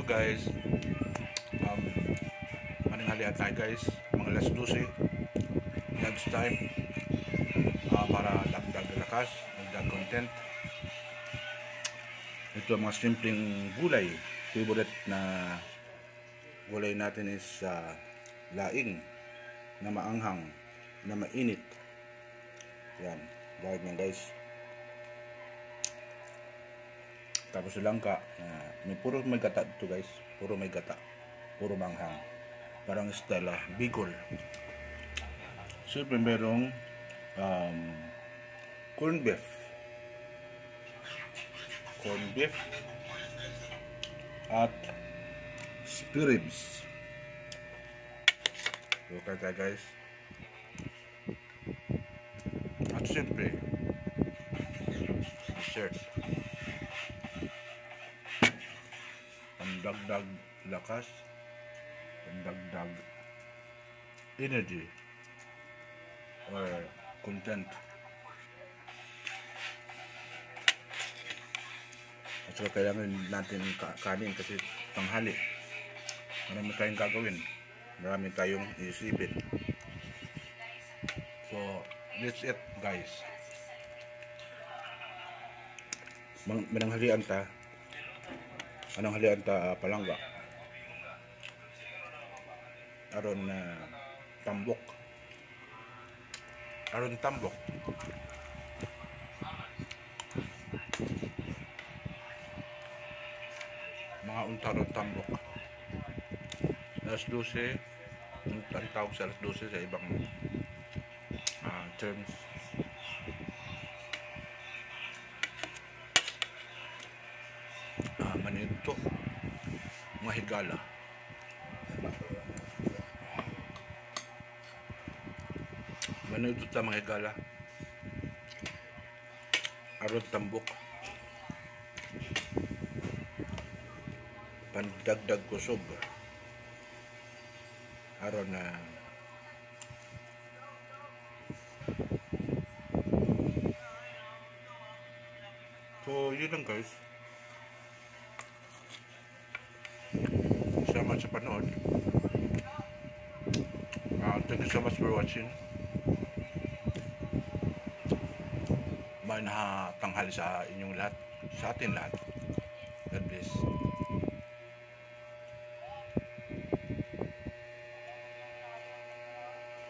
guys. Um, Maninghalian tayo guys. Mga alas 12. Lunch time. Para dagdag lakas, dagdag content. Ito ang mga simpleng gulay. Favorite na gulay natin is laing na maanghang, na mainit. Yan. Gawin yan guys. Tapos langka, may puro may gata dito guys, puro may gata, puro manghang, parang Stella, Bicol. Siyempre merong corned beef at spare ribs. Okay tayo guys. At siyempre dessert. Pandagdag lakas, pandagdag energy or content. At saka kailangan natin kanin kasi tanghali. Marami tayong gagawin, marami tayong iisipin. So that's it guys. Mananghalian ta. Anong halian ta palangga? Aron tambok. Aron tambok. Mga untaron tambok. Alas 12, ang tawag sa alas 12 sa ibang terms. Manito, mga higala. Manito ta mga higala. Aron tambok. Pandagdag kusog. Aron so yun lang guys. Salamat sa panood. Thank you so much for watching. May tanghali sa inyong lahat, sa atin lahat. God bless.